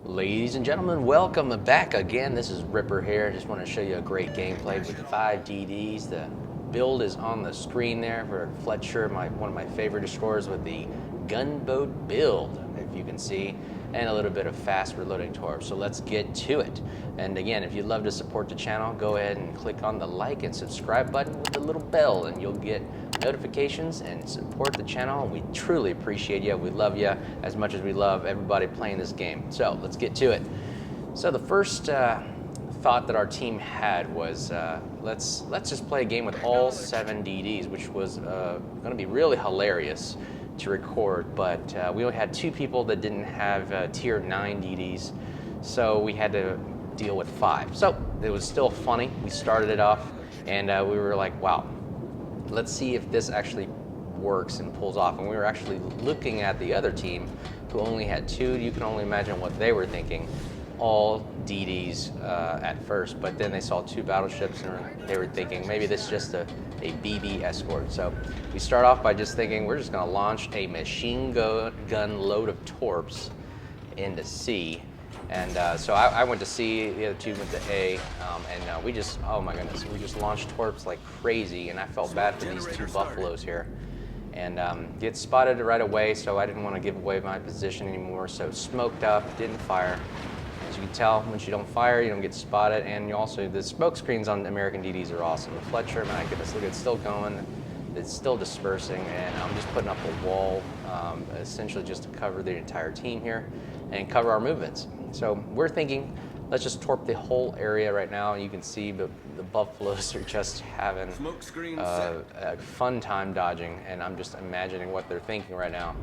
Ladies and gentlemen, welcome back again. This is Ripper here. Just want to show you a great gameplay with 5 DDs. The build is on the screen there for Fletcher, one of my favorite destroyers with the Gunboat build, if you can see, and a little bit of fast reloading torp. So let's get to it. And again, if you'd love to support the channel, go ahead and click on the like and subscribe button with the little bell, and you'll get notifications and support the channel. We truly appreciate you. We love you as much as we love everybody playing this game. So let's get to it. So the first thought that our team had was let's just play a game with all 7 DDs, which was going to be really hilarious to record, but we only had 2 people that didn't have tier 9 DDs, so we had to deal with 5. So it was still funny. We started it off and we were like, wow, let's see if this actually works and pulls off. And we were actually looking at the other team who only had 2. You can only imagine what they were thinking. All DDs at first, but then they saw 2 battleships and they were thinking maybe this is just a BB escort. So we start off by just thinking we're just going to launch a machine gun load of torps into C. And so I went to C, the other 2 went to A, and we just, oh my goodness, we just launched torps like crazy, and I felt bad for these 2 buffaloes here. And get spotted right away, so I didn't want to give away my position anymore, so smoked up, didn't fire. As you can tell, once you don't fire, you don't get spotted, and you also, the smoke screens on American DDs are awesome. The Fletcher, my goodness, look, it's still going, it's still dispersing, and I'm just putting up a wall, essentially just to cover the entire team here and cover our movements. So we're thinking, let's just torp the whole area right now. You can see the buffaloes are just having a fun time dodging, and I'm just imagining what they're thinking right now.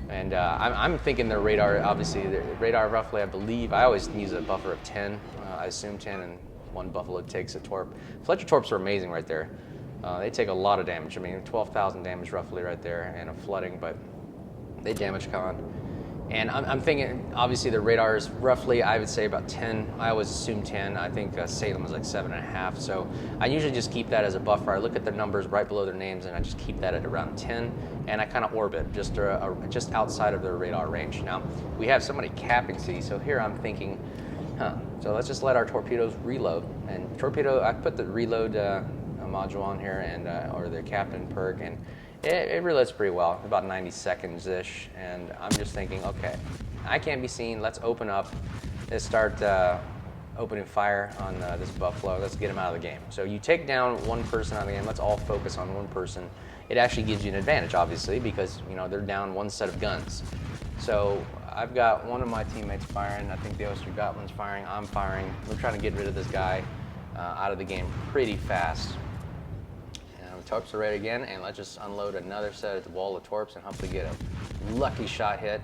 And I'm thinking their radar, obviously, their radar roughly, I believe, I always use a buffer of 10. I assume 10, and 1 buffalo takes a torp. Fletcher torps are amazing right there. They take a lot of damage. I mean, 12,000 damage roughly right there, and a flooding, but they damage con. And I'm thinking, obviously, the radar is roughly, I would say, about 10. I always assume 10. I think Salem was like 7.5. So I usually just keep that as a buffer. I look at the numbers right below their names, and I just keep that at around 10. And I kind of orbit just outside of their radar range. Now, we have somebody capping C, so here I'm thinking, so let's just let our torpedoes reload. And torpedo, I put the reload module on here, and or the captain perk, and it reloads pretty well, about 90 seconds-ish, and I'm just thinking, okay, I can't be seen, let's open up, let's start opening fire on this buffalo, let's get him out of the game. So you take down 1 person out of the game, let's all focus on 1 person. It actually gives you an advantage, obviously, because they're down 1 set of guns. So I've got one of my teammates firing, I think the Oyster Gotland's firing, I'm firing. We're trying to get rid of this guy out of the game pretty fast. Torps are ready again, and let's just unload another set of the wall of torps and hopefully get a lucky shot hit.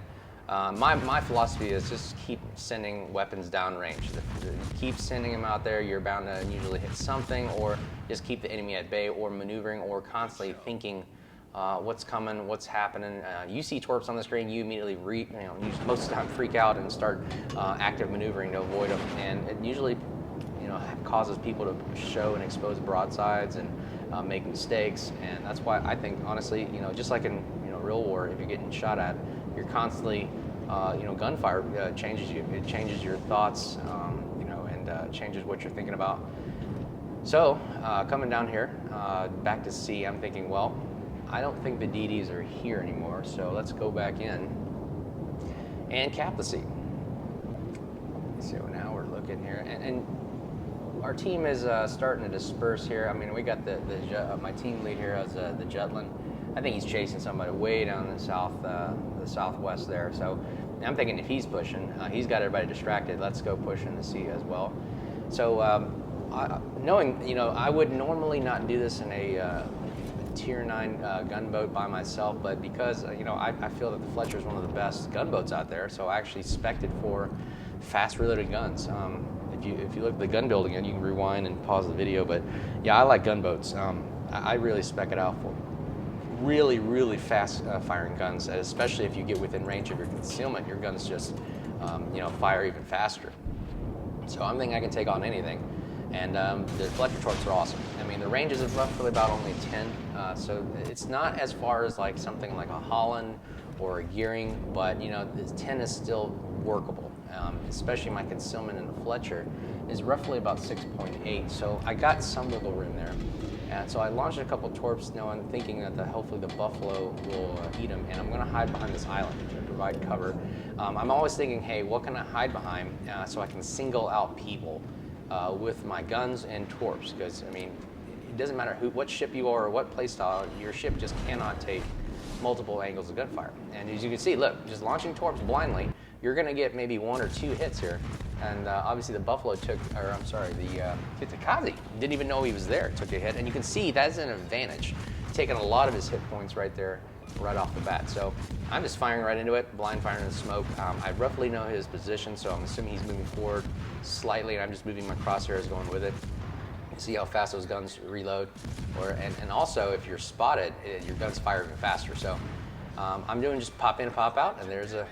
My philosophy is just keep sending weapons downrange. Keep sending them out there, you're bound to usually hit something, or just keep the enemy at bay, or maneuvering, or constantly thinking what's coming, what's happening. You see torps on the screen, you immediately you most of the time freak out and start active maneuvering to avoid them, and it usually causes people to show and expose broadsides and make mistakes. And that's why I think, honestly, just like in real war, if you're getting shot at, you're constantly gunfire changes you. It changes your thoughts, and changes what you're thinking about. So coming down here back to C, I'm thinking, well, I don't think the DDs are here anymore, so let's go back in and cap the C. So now we're looking here, and our team is starting to disperse here. I mean, we got my team lead here as the Jutland. I think he's chasing somebody way down the southwest there. So I'm thinking if he's pushing, he's got everybody distracted. Let's go push in the sea as well. So knowing, I would normally not do this in a tier 9 gunboat by myself, but because I feel that the Fletcher is one of the best gunboats out there, so I actually spec'd it for fast reloaded guns. If you look at the gun build again, you can rewind and pause the video, but yeah, I like gunboats. I really spec it out for really, really fast firing guns, especially if you get within range of your concealment, your guns just fire even faster. So I'm thinking I can take on anything. And the Fletcher torps are awesome. I mean, the range is roughly about only 10, so it's not as far as like something like a Holland or a Gearing, but 10 is still workable. especially my concealment in the Fletcher, is roughly about 6.8. So I got some wiggle room there. And so I launched a couple torps, thinking that hopefully the buffalo will eat them, and I'm going to hide behind this island to provide cover. I'm always thinking, hey, what can I hide behind so I can single out people with my guns and torps? Because, I mean, it doesn't matter what ship you are or what playstyle, your ship just cannot take multiple angles of gunfire. And as you can see, look, just launching torps blindly, you're going to get maybe 1 or 2 hits here. And obviously the buffalo the Kitakazi didn't even know he was there, took a hit. And you can see that's an advantage, taking a lot of his hit points right there, right off the bat. So I'm just firing right into it, blind firing in the smoke. I roughly know his position, so I'm assuming he's moving forward slightly, and I'm just moving my crosshairs going with it. See how fast those guns reload, and also if you're spotted, your guns fire even faster. So I'm doing just pop in, pop out, and there's a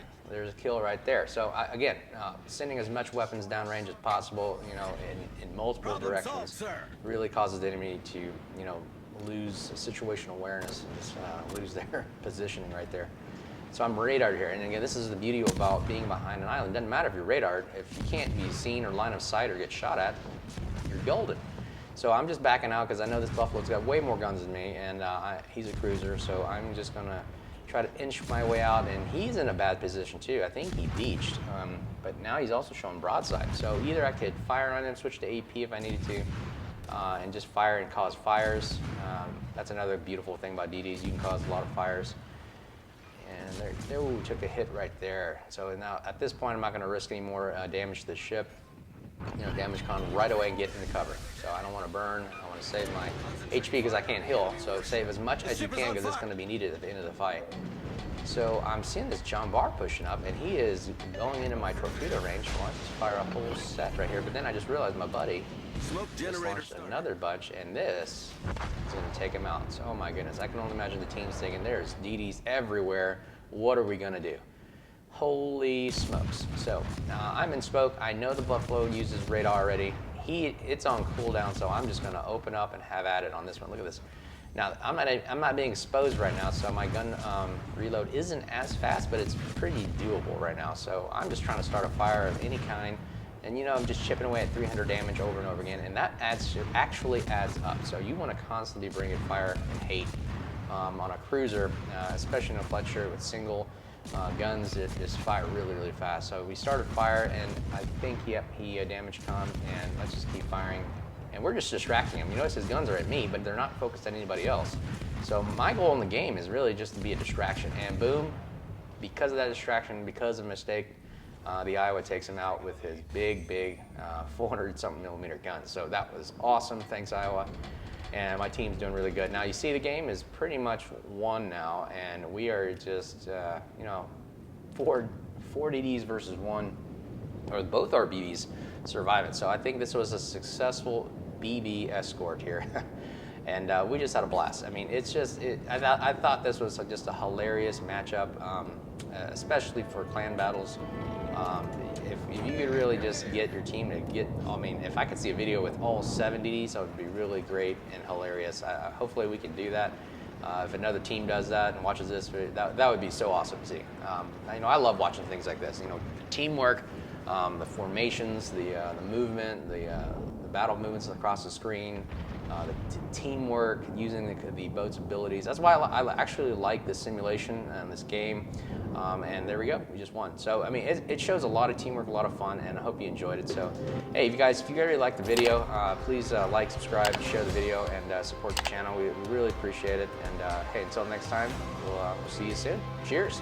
kill right there. So again, sending as much weapons downrange as possible, in multiple directions, really causes the enemy to, lose situational awareness and just lose their positioning right there. So I'm radared here, and again, this is the beauty about being behind an island. It doesn't matter if you're radared, if you can't be seen or line of sight or get shot at, you're golden. So I'm just backing out because I know this buffalo's got way more guns than me, and he's a cruiser, so I'm just gonna try to inch my way out, and he's in a bad position too. I think he beached, but now he's also showing broadside. So either I could fire on him, switch to AP if I needed to, and just fire and cause fires. That's another beautiful thing about DDs, you can cause a lot of fires. And there we took a hit right there. So now at this point, I'm not gonna risk any more damage to the ship. Damage con right away and get into cover. So I don't want to burn. I want to save my HP because I can't heal. So save as much as you can because it's going to be needed at the end of the fight. So I'm seeing this John Barr pushing up, and he is going into my torpedo range. So I just fire a whole set right here. But then I just realized my buddy just launched another bunch, and this is going to take him out. So oh my goodness, I can only imagine the team's thinking, there's DDs everywhere. What are we going to do? Holy smokes. So I'm in smoke. I know the buffalo uses radar already. It's on cooldown, so I'm just going to open up and have at it on this one. Look at this. Now I'm not being exposed right now, so my gun reload isn't as fast, but it's pretty doable right now. So I'm just trying to start a fire of any kind, and I'm just chipping away at 300 damage over and over again, and that actually adds up. So you want to constantly bring in fire and hate on a cruiser, especially in a Fletcher with single guns that just fire really, really fast. So we started fire, and I think, yep, he damaged con, and let's just keep firing. And we're just distracting him. You notice his guns are at me, but they're not focused on anybody else. So my goal in the game is really just to be a distraction. And boom, because of that distraction, because of a mistake, the Iowa takes him out with his big 400-something millimeter gun. So that was awesome. Thanks, Iowa. And my team's doing really good. Now you see the game is pretty much won now, and we are just, four DDs versus one, or both our BBs surviving. So I think this was a successful BB escort here. And we just had a blast. I mean, it's just, I thought this was just a hilarious matchup, especially for clan battles. If you could really just get your team to get, I mean, if I could see a video with all 7 DDs, that would be really great and hilarious. Hopefully we can do that. If another team does that and watches this, that would be so awesome to see. I love watching things like this. Teamwork, the formations, the movement, the battle movements across the screen, the teamwork, using the boat's abilities. That's why I actually like this simulation and this game. And there we go, we just won. So I mean, it shows a lot of teamwork, a lot of fun, and I hope you enjoyed it. So hey, if you guys really liked the video, please like, subscribe, share the video, and support the channel. We really appreciate it. And hey, until next time, we'll see you soon. Cheers.